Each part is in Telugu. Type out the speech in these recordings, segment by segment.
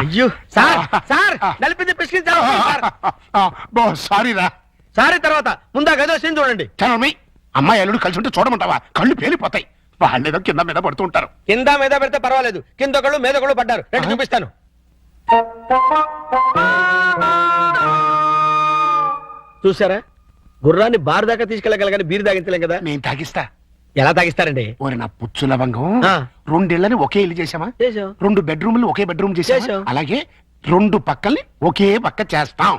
అయ్యో సార్ సార్ నలిపింది సారీ రా. సారీ తర్వాత ముందా గదో సీన్ చూడండి. చనమి అమ్మాయి అల్లుడు కలిసి ఉంటే చూడమంటావా? కళ్ళు పేలిపోతాయి. వాళ్ళేదో కింద మీద పడుతూ ఉంటారు. కింద మీద పెడితే పర్వాలేదు, కింద ఒకళ్ళు మీద ఒకళ్ళు పడ్డారు. రెండు చూపిస్తాను. చూసారా, గుర్రాన్ని బారు దాకా తీసుకెళ్ళగలగాని బీరు తాగించలేం కదా. నేను తాగిస్తా. ఎలా తాగిస్తారండి? ఓరి నా పుచ్చు లవంగం, ఆ. 2 ఇళ్ళని ఒకే ఇల్లు చేసామా? చేసాం. 2 బెడ్రూమ్లు ఒకే బెడ్రూమ్ చేసాం. చేసాం. అలాగే 2 పక్కల్ని ఒకే పక్క చేస్తాం.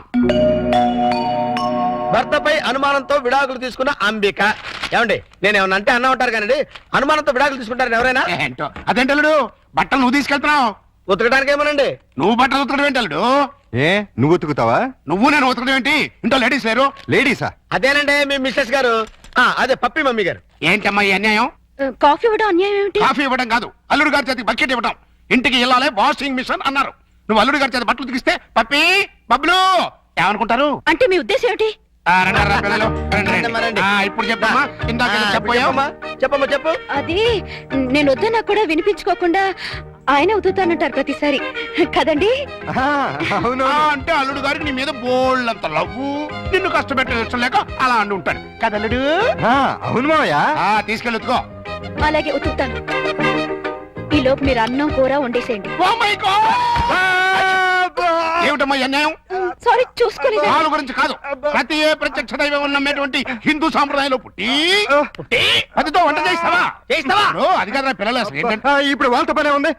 భర్తపై అనుమానంతో విడాకులు తీసుకున్న అంబిక. ఏమండి, నేను ఏమన్నా అంటే అన్నా ఉంటారు కానీ అనుమానంతో విడాకులు తీసుకుంటారు ఎవరైనా? ఏంటో అదేంటల్లుడు, బట్టలు నువ్వు తీసుకెళ్తున్నావు. ఉతకడానికి ఏమోనండి. నువ్వు బట్టలు ఉతకడం ఏంటల్లుడు? ఏ నువ్వు ఉతుకుతావా? నువ్వు నేను ఉతకడం ఏంటి? ఇంట్లో లేడీస్ లేరు? లేడీసా? అదేనండి మీ మిస్సెస్ గారు. అదే పప్పి మమ్మీ గారు. ఏంటమ్మా ఈ అన్యాయం? కాఫీ ఇవ్వడం అన్యాయం ఏమిటి? కాఫీ ఇవ్వడం కాదు, అల్లుడు గారి చేతికి బకెట్ ఇవ్వడం. ఇంటికి వెళ్ళాలి వాషింగ్ మిషన్ అన్నారు. నువ్వు అల్లుడు గారి చేతి బట్టలు ఉతికిస్తే పప్పి బబ్లు ఏమనుకుంటారు? అంటే మీ ఉద్దేశం ఏమిటి? రండి, రా పిల్లలు, రండి, రండి. రండి. ఇప్పుడు చెప్పమ్మా. ఇందాక ఏదో చెప్పబోయావు. చెప్పమ్మా చెప్పు. అది నేను వద్దన్నా కూడా వినిపించుకోకుండా ఆయన ఉతుకుతానంటారు ప్రతిసారి కదండి. అవును. అంటే అల్లుడు గారికి నీ మీద బోళ్ళంత లవ్వు, నిన్ను కష్టపెట్టే ఇష్టం లేక అలా అండి ఉంటాడు కదా అల్లుడు? అవును మావయ్య. తీసుకెళ్ళుకో. అలాగే ఉతుకుతాను. ఈ లోపు మీరు అన్నం కూర వండేసేయండి. ఏమిటమ్మా ఈ అన్యాయం? సారీ చూసుకోలేదు. వాళ్ళ గురించి కాదు, ప్రతి ఏ ప్రత్యక్ష దైవం ఉన్నటువంటి హిందూ సాంప్రదాయంలో పుట్టి అదితో వంట చేస్తావా? అది కదా పిల్లలు అసలు ఏంటంటే ఇప్పుడు వాళ్ళతో పనే ఉంది.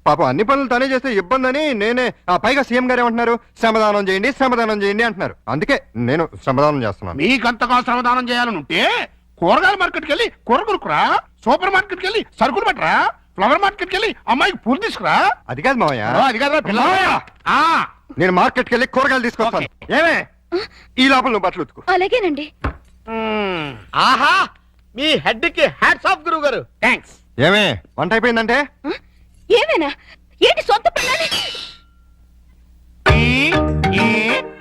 పాపం అన్ని పనులు తనే చేస్తే ఇబ్బంది అని నేనే. పైగా సీఎం గారు ఏమంటున్నారు? శ్రమదానం చేయండి, శ్రమదానం చేయండి అంటున్నారు. అందుకే నేను శ్రమదానం చేస్తున్నాను. మీకంతగా శ్రమదానం చేయాలని ఉంటే కూరగాయల మార్కెట్కి వెళ్ళి కూర కొనుక్కురా, సూపర్ మార్కెట్కి వెళ్ళి సరుకులు పట్టరా, ఫ్లవర్ మార్కెట్కి వెళ్ళి అమ్మాయికి పూలు తీసుకురా. అది కాదు మావయ్య. అది కదా పిల్లలు. నేను మార్కెట్కి వెళ్ళి కూరగాయలు తీసుకొస్తాను. ఏమే ఈ లోపల నువ్వు బట్టలు ఉతుకు. అలాగేనండి. ఆహా, మీ హెడ్ కి హ్యాట్స్ ఆఫ్ గురువు గారు. థ్యాంక్స్. ఏమే వంట అయిపోయిందంటే? ఏమైనా ఏంటి సొంత పనులని?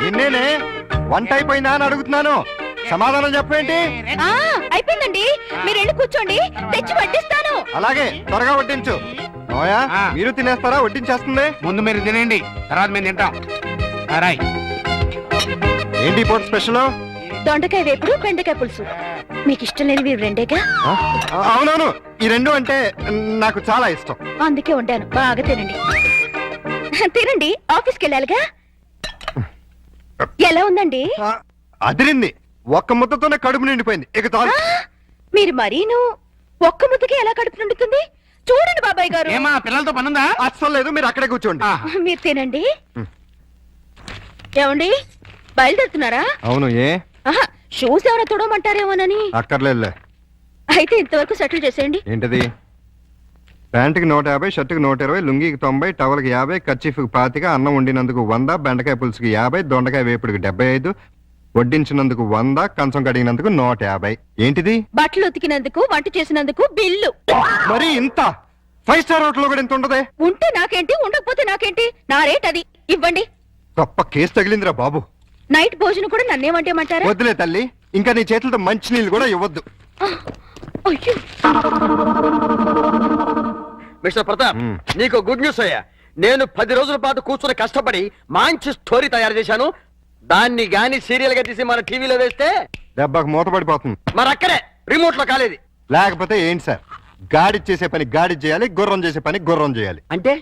నిన్నేనే వంట అయిపోయిందా అని అడుగుతున్నాను. సమాధానం చెప్పేంటి? అయిపోయిందండి. మీరు వెళ్ళి కూర్చోండి, తెచ్చి వడ్డిస్తాను. అలాగే త్వరగా వడ్డించు. మావయ్య మీరు తినేస్తారా? వడ్డించేస్తుంది. ముందు మీరు తినండి, తర్వాత మేము తింటాం. రాయ్. ఏంటి పూట స్పెషల్? దొండకాయ వేపుడు, బెండకాయ పులుసు. మీకు ఇష్టం లేనివి రెండేగా? అవునవును, ఈ రెండు అంటే నాకు చాలా ఇష్టం. అందుకే వండాను. బాగా తినండి. తినండి, ఆఫీస్కి వెళ్ళాలిగా. ఎలా ఉందండి? అదిరింది. ఒక్క ముద్దతోనే కడుపు నిండిపోయింది. ఇక చాలు. మీరు మరీను ఒక్క ముద్దకి ఎలా కడుపు నిండుతుంది? చూడండి బాబాయ్ గారు. ఏమా పిల్లలతో పనుందా? అస్సలు లేదు, మీరు అక్కడే కూర్చోండి. మీరు తినండి. ఏమండి బయలుదేరుతున్నారా? అవును. ఏ షూస్ ఏమైనా తొడమంటారేమోనని. అక్కర్లేదులే. అయితే ఇంతవరకు సెటిల్ చేసేయండి. ఏంటది? ప్యాంటుకి 150, షర్టుకి 120, లుంగికి 90, టవల్కి 50, కర్చీఫ్కి 25, అన్నం వండినందుకు 100, బెండకాయ పులుసుకి 50, దొండకాయ వేపుడికి 75, వడ్డించినందుకు 100, కంచం కడిగినందుకు 150. ఏంటిది? బట్టలు ఉతికినందుకు, వంట చేసినందుకు బిల్లు. మరి ఇంత 5 స్టార్ హోటల్ కూడా ఇంత ఉండదే? ఉంటే నాకేంటి, ఉండకపోతే నాకేంటి? నా రేట్ అది. ఇవ్వండి. గొప్ప కేసు తగిలిందిరా బాబు. నైట్ భోజనం కూడా నన్నేమంటేమంటారా? వద్దులే తల్లి, ఇంకా నీ చేతులతో మంచి నీళ్ళు కూడా ఇవ్వద్దు. అయ్యో. మిస్టర్ ప్రతాప్, నీకు గుడ్ న్యూస్ అయ్యా. నేను 10 రోజుల పాటు కూర్చుని కష్టపడి మంచి స్టోరీ తయారు చేశాను. దాన్ని గాని సీరియల్ గా తీసి మన టీవీలో వేస్తే దెబ్బకు మూత పడిపోతుంది. మరి అక్కడే రిమోట్ లో కాలేదు. లేకపోతే ఏంటి సార్? గాడి చేసే పని గాడి చేయాలి, గుర్రం చేసే పని గుర్రం చేయాలి. అంటే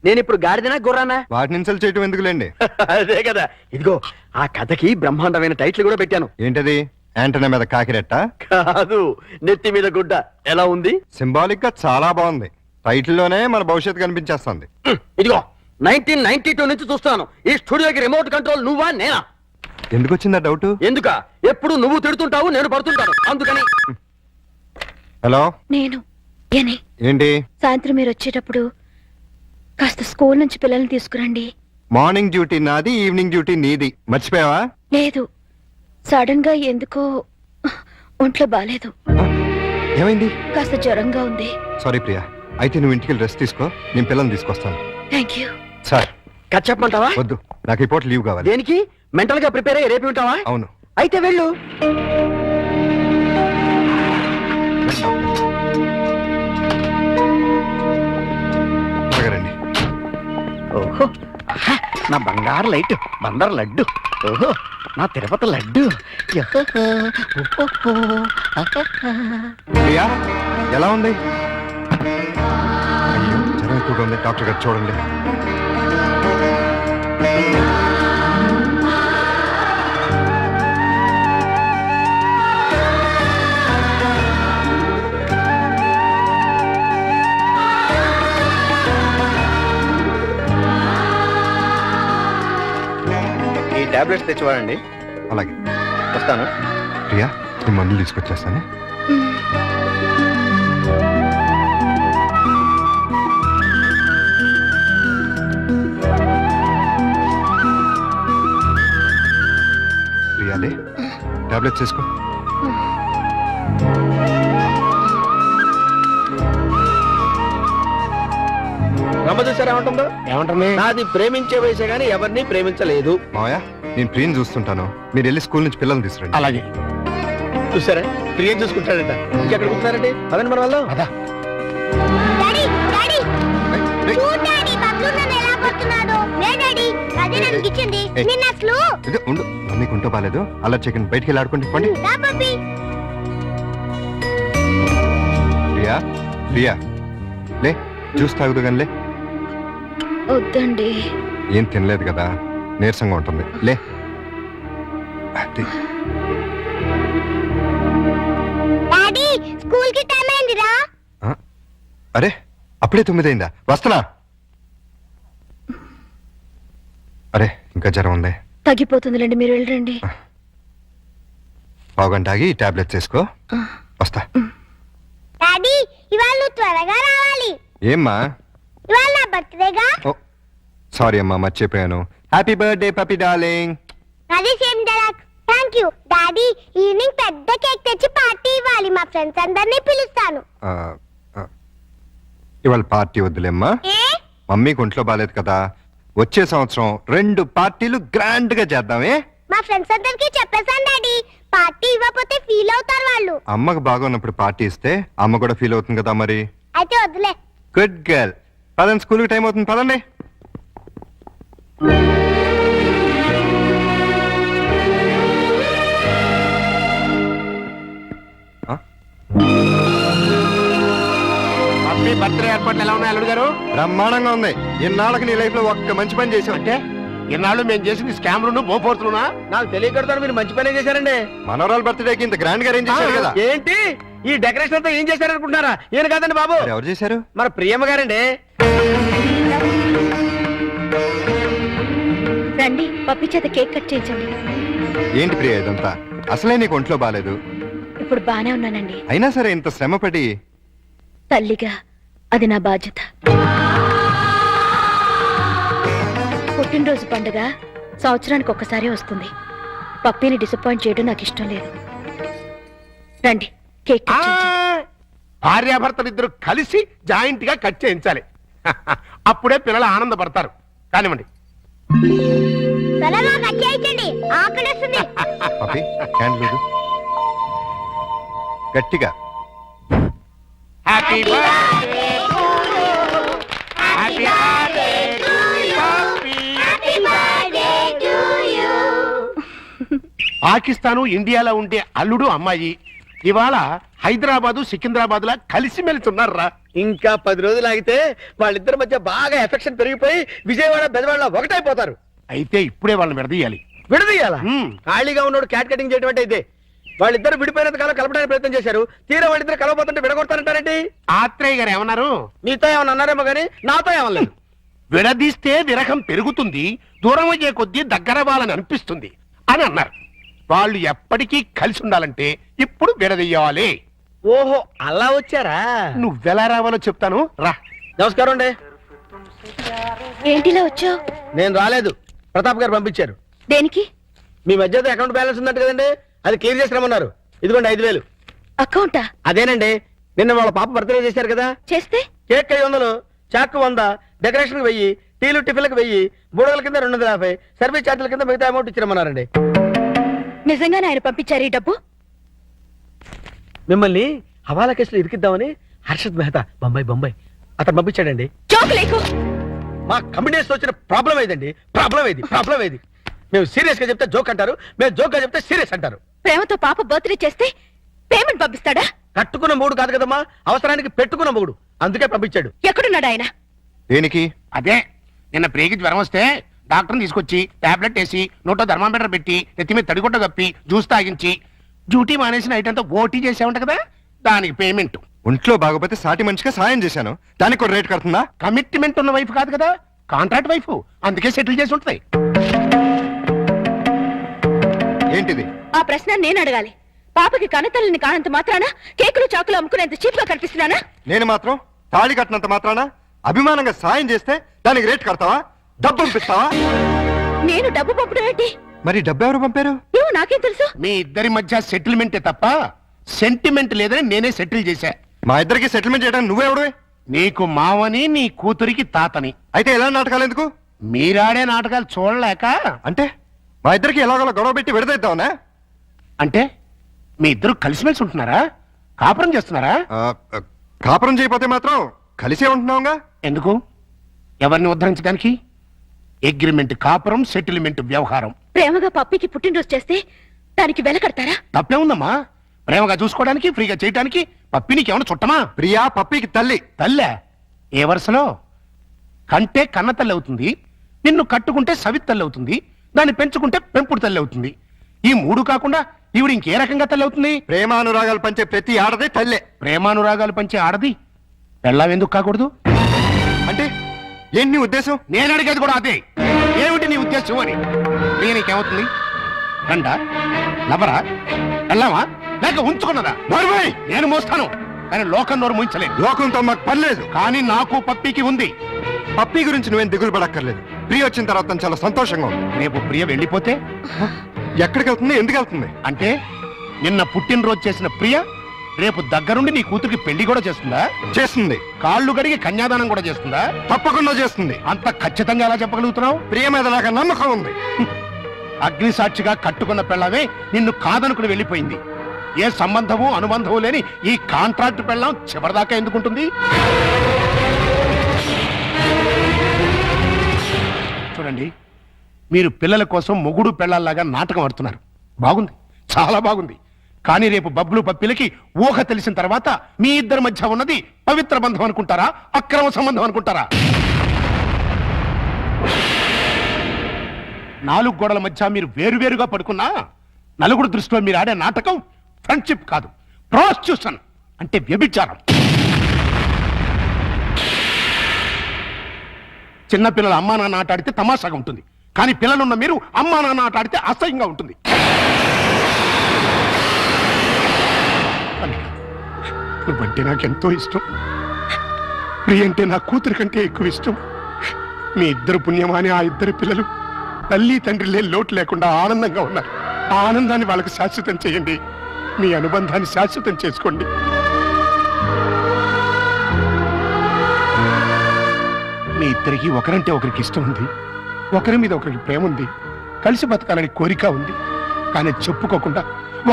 నేను ఇప్పుడు గాడిదనా గుర్రానా? వాటిని ఇన్సల్ట్ చేయటం ఎందుకులేండి. అదే కదా. ఇదిగో ఆ కథకి బ్రహ్మాండమైన టైటిల్ కూడా పెట్టాను. ఏంటది? యాంటనా మీద కాకిరెట్ట? కాదు, నెత్తి మీద గుడ్డ. ఎలా ఉంది? సింబాలిక్ గా చాలా బాగుంది. టైటిల్ లోనే మన భవిష్యత్తు కనిపించేస్తుంది. ఇదిగో 1992 నుంచి చూస్తాను ఈ స్టూడియోకి రిమోట్ కంట్రోల్ నువ్వా నేనా? ఎందుకు వచ్చిందా డౌట్? ఎందుక? ఎప్పుడు నువ్వు తిడుతుంటావు, నేను పడుతుంటాను, అందుకని. హలో, నేను ఏంటి? సాయంత్రం మీరు వచ్చేటప్పుడు కాస్త స్కూల్ నుంచి పిల్లల్ని తీసుకురండి. మార్నింగ్ డ్యూటీ నాది, ఈవినింగ్ డ్యూటీ నీది. మర్చిపోయావా? లేదు, సడన్ గా ఎందుకో ఒంట్లో బాలేదు. ఏమైంది? కాస్త జ్వరంగా ఉంది. సారీ ప్రియా, అయితే నువ్వు ఇంటికి రెస్ట్ తీసుకో, నేను పిల్లల్ని తీసుకొస్తాను. Thank you. సార్ కట్ చెప్పమంటావా? వద్దు, నాకు ఈ పూట లీవ్ కావాలి. దేనికి? మెంటల్ గా ప్రిపేర్ అయ్యి రేపు ఉంటావా? అవును. అయితే వెళ్ళు. త్వరగా రండి. ఓహో ఆహా, నా బంగారు లైట్ బందర్ లడ్డు ఓహో నా తిరుపతి లడ్డు యహహ, ఓహోహో, ఆహాహా. ప్రియా ఎలా ఉంది? అయ్యో జ్వరం ఎక్కువగా ఉంది, డాక్టర్ గారు చూడండి. ఈ టాబ్లెట్స్ తెచ్చివాడండి. అలాగే వస్తాను. ప్రియా ఈ మందులు తీసుకొచ్చేస్తాను. ప్రియాలే టాబ్లెట్స్ తీసుకో. రమ్మ చూసారా ఏమంటుందో? ఏమంటుంది? నాది ప్రేమించే వయసే గానీ ఎవరిని ప్రేమించలేదు. మావయ్య నేను ప్రియని చూస్తుంటాను, మీరు వెళ్ళి స్కూల్ నుంచి పిల్లల్ని తీసుకురండి. అలాగే చూసారా ప్రియం చూసుకుంటాడట. ఇంకెక్కడ కూర్చున్నారండి? పదండి మన వాళ్ళు. అదా డాడీ డాడీ రేయ్, రేయ్, చూడు డాడీ బబ్లు నన్ను ఎలా కొడుతున్నాడు. లే డాడీ అదే నన్ను ఇచ్చింది. ఏయ్. నిన్న అసలు ఇది ఉండు, మమ్మీకి ఉంటో బాలేదు. అలా చికెన్ బయటికి వెళ్ళి ఆడుకోండి పండి. రా పప్పి. ప్రియా ప్రియా లే జ్యూస్ తాగుదు కానీ లే. వద్దండి. ఏం తినలేదు కదా, నీరసంగా ఉంటుంది లే. అది డాడీ స్కూల్ కి టైం అయిందిరా. ఆ? అరే అప్పుడే 9 అయిందా? వస్తున్నా. అరే ఇంకా జ్వరం ఉంది. తగ్గిపోతుందిలేండి, మీరు వెళ్ళండి. పావుగంట ఆగి ఈ టాబ్లెట్స్ వేసుకో. వస్తా. డాడీ ఇవాళ నువ్వు త్వరగా రావాలి. ఏమ్మా? ఇవాళ నా బర్త్డేగా. ఓ సారీ అమ్మా, మర్చిపోయాను. Happy birthday పపి darling. అదే same dialogue. Thank you daddy. Evening పెద్ద కేక్ తెచ్చి పార్టీ ఇవ్వాలి. మా ఫ్రెండ్స్ అందరినీ పిలుస్తాను. ఇవాళ పార్టీ వద్దులేమ్మా, ఏ మమ్మీకి ఒంట్లో బాలేదు కదా. వచ్చే సంవత్సరం 2 పార్టీలు గ్రాండ్ గా చేద్దామే. మా ఫ్రెండ్స్ అందరికి చెప్పేశాను డాడీ. పార్టీ ఇవ్వకపోతే ఫీల్ అవుతారు వాళ్ళు. అమ్మకు బాగున్నప్పుడు పార్టీ ఇస్తే అమ్మ కూడా ఫీల్ అవుతుంది కదా మరి. అయితే వద్దులే. Good girl. పదండి, స్కూల్కి టైం అవుతుంది, పదండి. ఆ? హ్యాపీ బర్త్డే ఏర్పాట్లు ఎలా ఉన్నాయి అల్లుడు గారు? బ్రహ్మాండంగా ఉంది. ఇన్నాళ్ళకి నీ లైఫ్ లో ఒక్క మంచి పని చేసావు. అంటే ఇన్నాళ్ళు మేము చేసింది స్కామ్లు బోఫోర్తులునా? నాకు తెలియకడతాను, మీరు మంచి పనే చేశారండి. మనవరాలు బర్త్డేకి ఇంత గ్రాండ్ గా అరేంజ్ చేశారు కదా. ఏంటి ఈ డెకరేషన్ అంతా ఏం చేశారనుకుంటున్నారా? ఈయన కాదండి బాబు, మరి ఎవరు చేశారు? మన ప్రియమ్మ గారండి. రండి పప్పి చేత కేక్ కట్ చేయించండి. ఏంటి ప్రియ ఇదంతా? అసలే నీకు ఒంట్లో బాలేదు. ఇప్పుడు బానే ఉన్నానండి. అయినా సరే ఇంత శ్రమపడి. తల్లిగా అది నా బాధ్యత. పుట్టినరోజు పండుగ సంవత్సరానికి ఒక్కసారి వస్తుంది. పప్పిని డిసప్పాయింట్ చేయడం నాకు ఇష్టం లేదు. రండి కేక్ కట్ చేయించండి. భార్యాభర్తలు ఇద్దరు కలిసి జాయింట్ గా కట్ చేయించాలి. అప్పుడే పిల్లలు ఆనందపడతారు. కానివ్వండి. త్వరగా కట్ చేయించండి, ఆకలిస్తుంది. పపి క్యాండిల్ లేదు. గట్టిగా. Happy birthday to you. Happy birthday to you. Happy birthday to you. Pakistan ఇండియాలో ఉండే అల్లుడు అమ్మాయి ఇవాళ హైదరాబాదు సికింద్రాబాద్ లా కలిసి మెలుతున్నారా? ఇంకా 10 రోజులు ఆగితే వాళ్ళిద్దరి మధ్య బాగా ఎఫెక్షన్ పెరిగిపోయి విజయవాడ బెజవాడ ఒకటైపోతారు. అయితే ఇప్పుడే వాళ్ళని విడదీయాలి. విడదీయాలా? మ్మ్. ఖాళీగా ఉన్నోడు క్యాట్ కటింగ్ చేయడం అంటే ఇదే. వాళ్ళిద్దరు విడిపోయినంత కాలం కలపడానికి ప్రయత్నం చేశారు. తీరా వాళ్ళిద్దరు కలవబోతుంటే విడగొడతారంటారేంటి? ఆత్రేయ గారు ఏమన్నారు? మీతో ఏమన్నా అన్నారేమో గానీ నాతో ఏమనలేదు. విడదీస్తే విరహం పెరుగుతుంది, దూరం అయ్యే కొద్దీ దగ్గర వాళ్ళని అనిపిస్తుంది అని అన్నారు. వాళ్ళు ఎప్పటికీ కలిసి ఉండాలంటే ఇప్పుడు విడదీయాలి. ఓహో అలా వచ్చారా? నువ్వెలా రావాలో చెప్తాను రా. నమస్కారం అండి. ఏంటిలా వచ్చావు? నేను రాలేదు, ప్రతాప్ గారు పంపించారు. దేనికి? మీ మధ్య అకౌంట్ బ్యాలెన్స్ ఉందంట కదండి, అది క్లియర్ చేసి రమ్మన్నారు. ఇదిగోండి 5,000. అకౌంటా? అదేనండి, నిన్న వాళ్ళ పాప బర్త్డే చేశారు కదా. చేస్తే కేక్ 500, చాక్ 100, డెకరేషన్ 1000, టీలు టిఫిన్లకు 1000, బూడగల కింద 250, సర్వీస్ ఛార్జీల కింద మిగతా అమౌంట్ ఇచ్చిరమ్మన్నారండి. నిజంగానే ఆయన పంపించారు ఈ డబ్బు? మిమ్మల్ని హవాలా కేసులో ఇరికిద్దామని హర్షద్ మెహతా బొంబాయి అతను పంపించాడండి. జోక్ లేకు. మా కమ్యూనిస్ట్ వచ్చిన ప్రాబ్లం ఏదండి? ప్రాబ్లం ఏది? మేము సీరియస్ గా చెప్తే జోక్ అంటారు, మేము జోక్ గా చెప్తే సీరియస్ అంటారు. ప్రేమతో పాప బర్త్డే చేస్తే పేమెంట్ పంపిస్తాడా? కట్టుకున్న మూడు కాదు కదమ్మా, అవసరానికి పెట్టుకున్న మూడు, అందుకే పంపించాడు. ఎక్కడున్నాడు ఆయన? దేనికి? అదే నిన్న ప్రేగి జ్వరం వస్తే డాక్టర్ని తీసుకొచ్చి టాబ్లెట్ వేసి నోట్లో థర్మామీటర్ పెట్టి నెత్తి మీద తడిగుడ్డ కప్పి జ్యూస్ తాగించి డ్యూటీ మానేసి నైట్ అంతా ఓటీ చేసామంట కదా, దానికి పేమెంట్. ఒంట్లో బాగోపోతే సాటి మనిషిగా సాయం చేశాను, దానికి కూడా రేట్ కడుతుందా? కమిట్మెంట్ ఉన్న వైఫ్ కాదు కదా, కాంట్రాక్ట్ వైఫ్, అందుకే సెటిల్ చేసి ఉంటుంది. ఏంటిది? ఆ ప్రశ్న నేను అడగాలి. పాపకి కనతల్లిని కానంత మాత్రాన కేకులు చాకులు అమ్ముకునేంత చీప్ గా కనిపిస్తున్నానా? నేను మాత్రం తాళి కట్టినంత మాత్రాన అభిమానంగా సాయం చేస్తే దానికి రేట్ కడతావా? డబ్బు పంపిస్తావా? నేను డబ్బు పంపడం ఏంటి? మరి డబ్బు ఎవరు పంపారు? ఏమో నాకేం తెలుసు. మీ ఇద్దరి మధ్య సెటిల్మెంటే తప్ప సెంటిమెంట్ లేదని నేనే సెటిల్ చేశా. మా ఇద్దరికి సెటిల్మెంట్ చేయడానికి నువ్వెవడు? నీకు మావని, నీ కూతురికి తాతని. అయితే ఎలా నాటకాలు ఎందుకు? మీరాడే నాటకాలు చూడలేక. అంటే మా ఇద్దరికి ఎలాగోలా గొడవ పెట్టి విడదీద్దామనా? అంటే మీ ఇద్దరు కలిసిమెలిసి ఉంటున్నారా? కాపురం చేస్తున్నారా? కాపురం చేయకపోతే మాత్రం కలిసే ఉంటున్నావుగా. ఎందుకు? ఎవరిని ఉద్ధరించడానికి? అగ్రిమెంట్ కాపురం, సెటిల్మెంట్ వ్యవహారం. ప్రేమగా పప్పికి పుట్టినరోజు చేస్తే దానికి వెల కడతారా? తప్పే ఉందమ్మా. ప్రేమగా చూసుకోవడానికి, ఫ్రీగా చేయడానికి పప్పినికి ఏమైనా చుట్టమా? ప్రియా పప్పికి తల్లి. తల్లే? ఏ వరుసలో? కంటే కన్న తల్లి అవుతుంది, నిన్ను కట్టుకుంటే సవిత్ తల్లి అవుతుంది, దాన్ని పెంచుకుంటే పెంపుడు తల్లి అవుతుంది. ఈ మూడు కాకుండా ఈవిడ ఇంకే రకంగా తల్లి అవుతుంది? ప్రేమానురాగాలు పంచే ప్రతి ఆడదే తల్లే. ప్రేమానురాగాలు పంచే ఆడది పెళ్ళాం ఎందుకు కాకూడదు? అంటే ఏంటి నీ ఉద్దేశం? నేను అడిగేది కూడా అదే. ఏమిటి నీ ఉద్దేశం అని. నీకేమవుతుంది? రండా, లవరా, వెళ్ళావా, లేక ఉంచుకున్నదా? నోర్మై! నేను మోస్తాను, కానీ లోకం నోరు ముంచలేదు. లోకంతో మాకు పనిలేదు. కానీ నాకు పప్పికి ఉంది. పప్పి గురించి నువ్వేం దిగులు పడక్కర్లేదు. ప్రియ వచ్చిన తర్వాత తను చాలా సంతోషంగా ఉంది. రేపు ప్రియ వెళ్ళిపోతే ఎక్కడికి వెళ్తుంది? ఎందుకు వెళ్తుంది? అంటే నిన్న పుట్టినరోజు చేసిన ప్రియ రేపు దగ్గరుండి నీ కూతురికి పెళ్లి కూడా చేస్తుందా? చేస్తుంది. కాళ్ళు గడిగి కన్యాదానం కూడా చేస్తుందా? తప్పకుండా చేస్తుంది. అంత ఖచ్చితంగా ఎలా చెప్పగలుగుతున్నావు? ప్రియ మీద నాకు నమ్మకం ఉంది. అగ్ని సాక్షిగా కట్టుకున్న పెళ్ళమే నిన్ను కాదనుకుని వెళ్ళిపోయింది. ఏ సంబంధము అనుబంధము లేని ఈ కాంట్రాక్ట్ పెళ్ళం చివరిదాకా ఎందుకుంటుంది? చూడండి, మీరు పిల్లల కోసం మొగుడు పెళ్ళాల్లాగా నాటకం ఆడుతున్నారు. బాగుంది, చాలా బాగుంది. కానీ రేపు బబ్బులు పప్పిలకి ఊహ తెలిసిన తర్వాత మీ ఇద్దరి మధ్య ఉన్నది పవిత్ర బంధం అనుకుంటారా, అక్రమ సంబంధం అనుకుంటారా? 4 గోడల మధ్య మీరు వేరువేరుగా పడుకున్నా నలుగురు దృష్టిలో మీరు ఆడే నాటకం ఫ్రెండ్షిప్ కాదు, ప్రాస్టిట్యూషన్ అంటే వ్యభిచారం. చిన్నపిల్లలు అమ్మా నాన్న ఆట ఆడితే తమాషాగా ఉంటుంది, కానీ పిల్లలున్న మీరు అమ్మా నాన్న ఆట ఆడితే అసహ్యంగా ఉంటుంది. నువ్వంటే నాకెంతో ఇష్టం. ప్రియ అంటే నా కూతురి కంటే ఎక్కువ ఇష్టం. మీ ఇద్దరు పుణ్యమాని ఆ ఇద్దరు పిల్లలు తల్లి తండ్రి లేని లోటు లేకుండా ఆనందంగా ఉన్నారు. ఆ ఆనందాన్ని వాళ్ళకి శాశ్వతం చేయండి. మీ అనుబంధాన్ని శాశ్వతం చేసుకోండి. మీ ఇద్దరికి ఒకరంటే ఒకరికి ఇష్టం ఉంది, ఒకరి మీద ఒకరికి ప్రేమ ఉంది, కలిసి బతకాలని కోరిక ఉంది. కానీ చెప్పుకోకుండా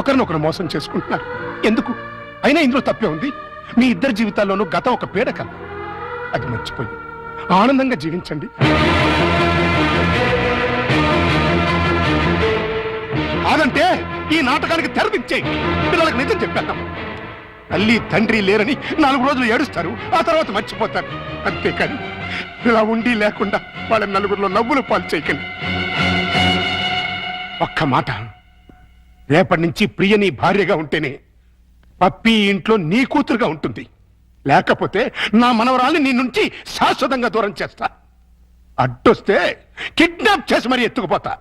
ఒకరినొకరు మోసం చేసుకుంటున్నారు. ఎందుకు? అయినా ఇందులో తప్పే ఉంది. మీ ఇద్దరి జీవితాల్లోనూ గతం ఒక పీడకల, అది మర్చిపోయి ఆనందంగా జీవించండి. కాదంటే ఈ నాటకానికి తెరదించేయి. పిల్లలకు నిజం చెప్పేద్దాం. తల్లి తండ్రి లేరని 4 రోజులు ఏడుస్తారు, ఆ తర్వాత మర్చిపోతారు. అంతేకాని ఇలా ఉండి లేకుండా వాళ్ళ నలుగురిలో నవ్వులు పాలు చేయకండి. ఒక్క మాట, రేపటి నుంచి ప్రియ నీ భార్యగా ఉంటేనే పప్పి ఇంట్లో నీ కూతురుగా ఉంటుంది. లేకపోతే నా మనవరాల్ని నీ నుంచి శాశ్వతంగా దూరం చేస్తా. అడ్డొస్తే కిడ్నాప్ చేసి మరీ ఎత్తుకుపోతా.